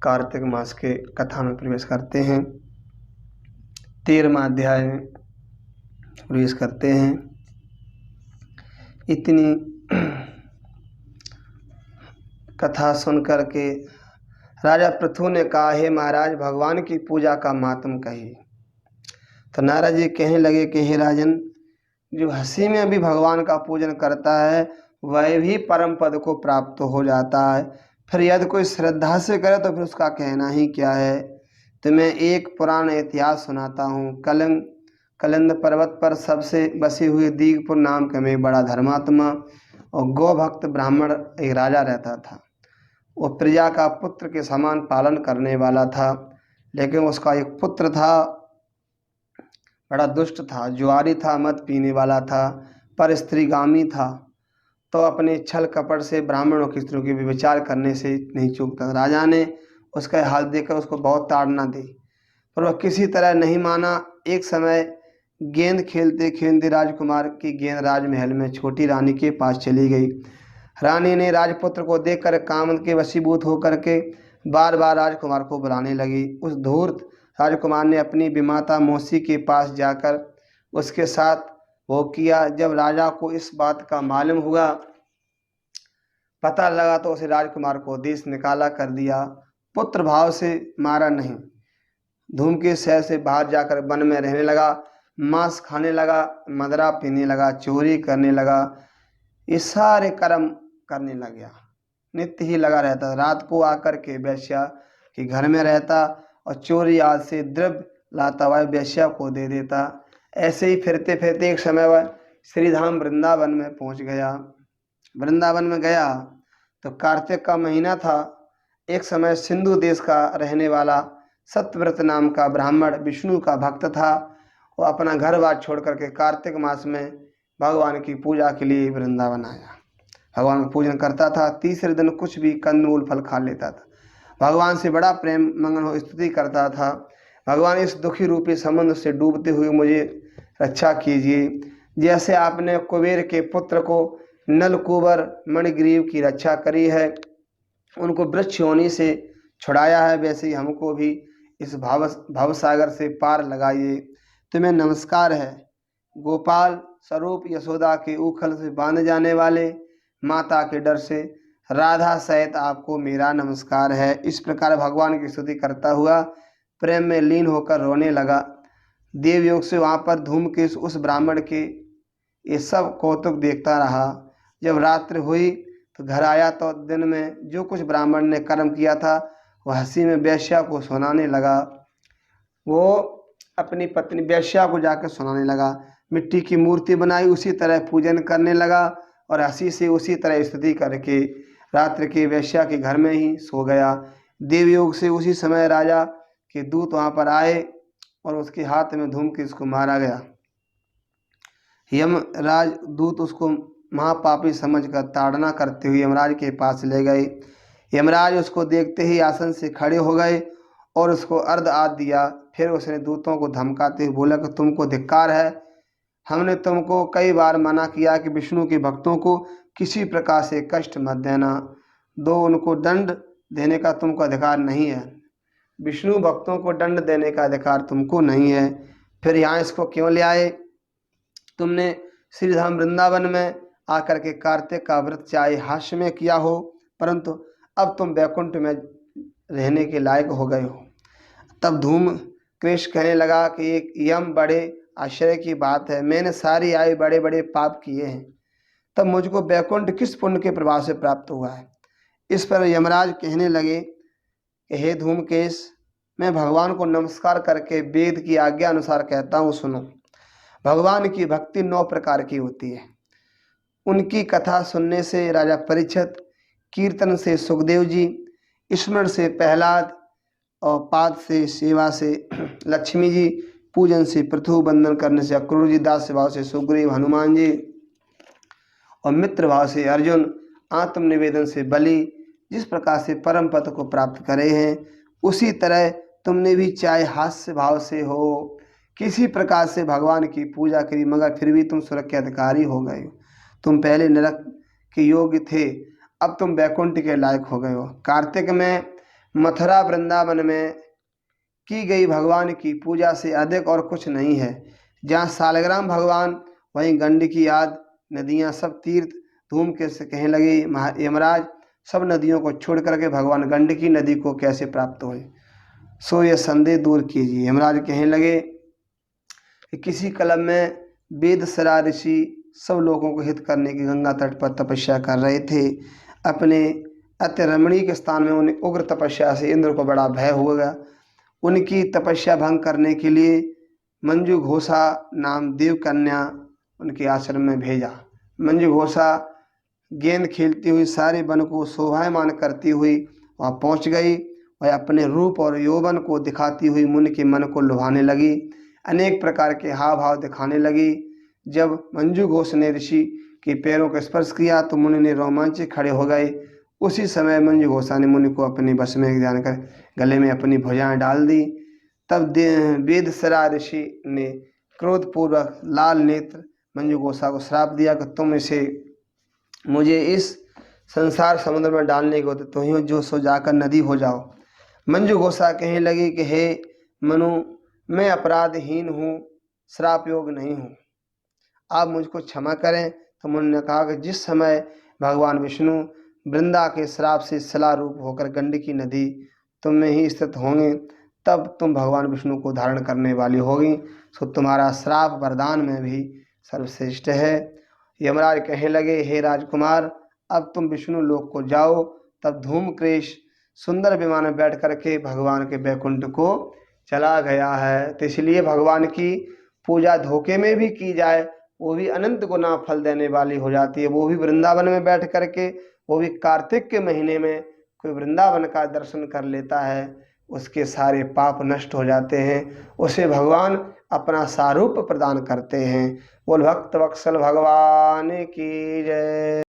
कार्तिक मास के कथा में प्रवेश करते हैं। 13वां अध्याय में प्रवेश करते हैं। इतनी कथा सुनकर के राजा पृथु ने कहा, हे महाराज, भगवान की पूजा का मातम कहिए। तो नारद जी कहने लगे कि हे राजन, जो हंसी में भी भगवान का पूजन करता है वह भी परम पद को प्राप्त हो जाता है। फिर यदि कोई श्रद्धा से करे तो फिर उसका कहना ही क्या है। तो मैं एक पुराण इतिहास सुनाता हूँ। कलिंद पर्वत पर सबसे बसे हुए दीगपुर नाम का में बड़ा धर्मात्मा और गौ भक्त ब्राह्मण एक राजा रहता था। वो प्रजा का पुत्र के समान पालन करने वाला था, लेकिन उसका एक पुत्र था, बड़ा दुष्ट था, जुआरी था, मद पीने वाला था, पर स्त्रीगामी था। तो अपने छल कपट से ब्राह्मणों की स्त्रियों के विचार करने से नहीं चूकता। राजा ने उसका हाल देखकर उसको बहुत ताड़ना दी, पर वह किसी तरह नहीं माना। एक समय गेंद खेलते खेलते राजकुमार की गेंद राजमहल में छोटी रानी के पास चली गई। रानी ने राजपुत्र को देखकर काम के वशीभूत होकर के बार बार राजकुमार को बुलाने लगी। उस धूर्त राजकुमार ने अपनी विमाता मौसी के पास जाकर उसके साथ वो किया। जब राजा को इस बात का मालूम हुआ, पता लगा, तो उसे राजकुमार को देश निकाला कर दिया। पुत्र भाव से मारा नहीं, धूमकेतु शहर से बाहर जाकर वन में रहने लगा, मांस खाने लगा, मदरा पीने लगा, चोरी करने लगा, ये सारे कर्म करने लग गया। नित्य ही लगा रहता। रात को आकर के वेश्या के घर में रहता और चोरी आदि से द्रव्य लाता हुआ वेश्या को दे देता। ऐसे ही फिरते फिरते एक समय वह श्रीधाम वृंदावन में पहुंच गया। वृंदावन में गया तो कार्तिक का महीना था। एक समय सिंधु देश का रहने वाला सत्यव्रत नाम का ब्राह्मण विष्णु का भक्त था। वो अपना घर बार छोड़ करके कार्तिक मास में भगवान की पूजा के लिए वृंदावन आया। भगवान का पूजन करता था। तीसरे दिन कुछ भी कंदमूल फल खा लेता था। भगवान से बड़ा प्रेम मंगन हो स्तुति करता था। भगवान, इस दुखी रूपी समुद्र से डूबते हुए मुझे रक्षा कीजिए। जैसे आपने कुबेर के पुत्र को नलकूबर मणिग्रीव की रक्षा करी है, उनको वृक्ष योनि से छुड़ाया है, वैसे ही हमको भी इस भवसागर से पार लगाइए। तुम्हें नमस्कार है। गोपाल स्वरूप यशोदा के उखल से बांधे जाने वाले माता के डर से राधा सहित आपको मेरा नमस्कार है। इस प्रकार भगवान की स्तुति करता हुआ प्रेम में लीन होकर रोने लगा। देवयोग से वहाँ पर धूमकेतु उस ब्राह्मण के ये सब कौतुक देखता रहा। जब रात्रि हुई तो घर आया तो दिन में जो कुछ ब्राह्मण ने कर्म किया था वह हंसी में वेश्या को सुनाने लगा। वो अपनी पत्नी वेश्या को जाकर सुनाने लगा। मिट्टी की मूर्ति बनाई, उसी तरह पूजन करने लगा और हंसी से उसी तरह स्तुति करके रात्रि के वेश्या के घर में ही सो गया। देवयोग से उसी समय राजा के दूत वहाँ पर आए और उसके हाथ में धूमकेतु को मारा गया। यमराज दूत उसको महापापी समझकर ताड़ना करते हुए यमराज के पास ले गए। यमराज उसको देखते ही आसन से खड़े हो गए और उसको अर्घ आदि दिया। फिर उसने दूतों को धमकाते हुए बोला कि तुमको धिक्कार है, हमने तुमको कई बार मना किया कि विष्णु के भक्तों को किसी प्रकार से कष्ट मत देना। उनको दंड देने का तुमको अधिकार नहीं है। विष्णु भक्तों को दंड देने का अधिकार तुमको नहीं है। फिर यहाँ इसको क्यों ले आए? तुमने श्रीधाम वृंदावन में आकर के कार्तिक का व्रत चाहे हास्य में किया हो, परंतु अब तुम वैकुंठ में रहने के लायक हो गए हो। तब धूमकेतु कहने लगा कि एक यम बड़े आश्चर्य की बात है, मैंने सारी आयु बड़े बड़े पाप किए हैं, तब मुझको वैकुंठ किस पुण्य के प्रभाव से प्राप्त हुआ है? इस पर यमराज कहने लगे कि हे धूमकेतु, मैं भगवान को नमस्कार करके वेद की आज्ञा अनुसार कहता हूँ, सुनो। भगवान की भक्ति 9 प्रकार की होती है। उनकी कथा सुनने से राजा परीक्षित, कीर्तन से सुखदेव जी, स्मरण से प्रहलाद और पाद से सेवा से लक्ष्मी जी, पूजन से पृथु, बंदन करने से अक्रूर जी, दास भाव से सुग्रीव हनुमान जी और मित्र भाव से अर्जुन, आत्मनिवेदन से बलि, जिस प्रकार से परम पद को प्राप्त करे हैं, उसी तरह तुमने भी चाहे हास्य भाव से हो, किसी प्रकार से भगवान की पूजा करी, मगर फिर भी तुम स्वर्ग के अधिकारी हो गए हो। तुम पहले नरक के योग्य थे, अब तुम वैकुंठ के लायक हो गए हो। कार्तिक में मथुरा वृंदावन में की गई भगवान की पूजा से अधिक और कुछ नहीं है। जहाँ सालग्राम भगवान, वहीं गंडकी आदि नदियाँ, सब तीर्थ धूम के से कहने लगे यमराज सब नदियों को छोड़ करके भगवान गंडकी नदी को कैसे प्राप्त हुए, सो यह संदेह दूर कीजिए। यमराज कहने लगे कि किसी कलम में वेदसरा ऋषि सब लोगों को हित करने की गंगा तट पर तपस्या कर रहे थे। अपने अति रमणीक स्थान में उन्हें उग्र तपस्या से इंद्र को बड़ा भय हुआ। उनकी तपस्या भंग करने के लिए मंजू घोषा नाम देव कन्या उनके आश्रम में भेजा। मंजू घोषा गेंद खेलती हुई सारे वन को शोभायमान करती हुई वहाँ पहुँच गई। वह अपने रूप और यौवन को दिखाती हुई मुनि के मन को लुभाने लगी, अनेक प्रकार के हाव भाव दिखाने लगी। जब मंजू घोष ने ऋषि के पैरों को स्पर्श किया तो मुनि ने रोमांचित खड़े हो गए। उसी समय मंजू घोषा ने मुनि को अपने वश में जानकर गले में अपनी भुजाएं डाल दी। तब वेदसरा ऋषि ने क्रोधपूर्वक लाल नेत्र मंजू घोषा को श्राप दिया कि तुम इसे मुझे इस संसार समुद्र में डालने को तो ही जो सो जाकर नदी हो जाओ। मंजू घोषा कहने लगी कि हे मनु, मैं अपराधहीन हूँ, श्राप योग नहीं हूँ, आप मुझको क्षमा करें। तो मुनि ने कहा कि जिस समय भगवान विष्णु वृंदा के श्राप से शिला रूप होकर गंडकी नदी तुम में ही स्थित होंगे, तब तुम भगवान विष्णु को धारण करने वाली होगी, सो तुम्हारा श्राप वरदान में भी सर्वश्रेष्ठ है। यमराज कहने लगे हे राजकुमार, अब तुम विष्णु लोक को जाओ। तब धूमकेश सुंदर विमान में बैठ करके भगवान के वैकुंठ को चला गया है। तो इसलिए भगवान की पूजा धोखे में भी की जाए वो भी अनंत गुना फल देने वाली हो जाती है। वो भी वृंदावन में बैठ करके, वो भी कार्तिक के महीने में कोई वृंदावन का दर्शन कर लेता है, उसके सारे पाप नष्ट हो जाते हैं, उसे भगवान अपना सारूप प्रदान करते हैं। बोल भक्त वत्सल भगवान की जय।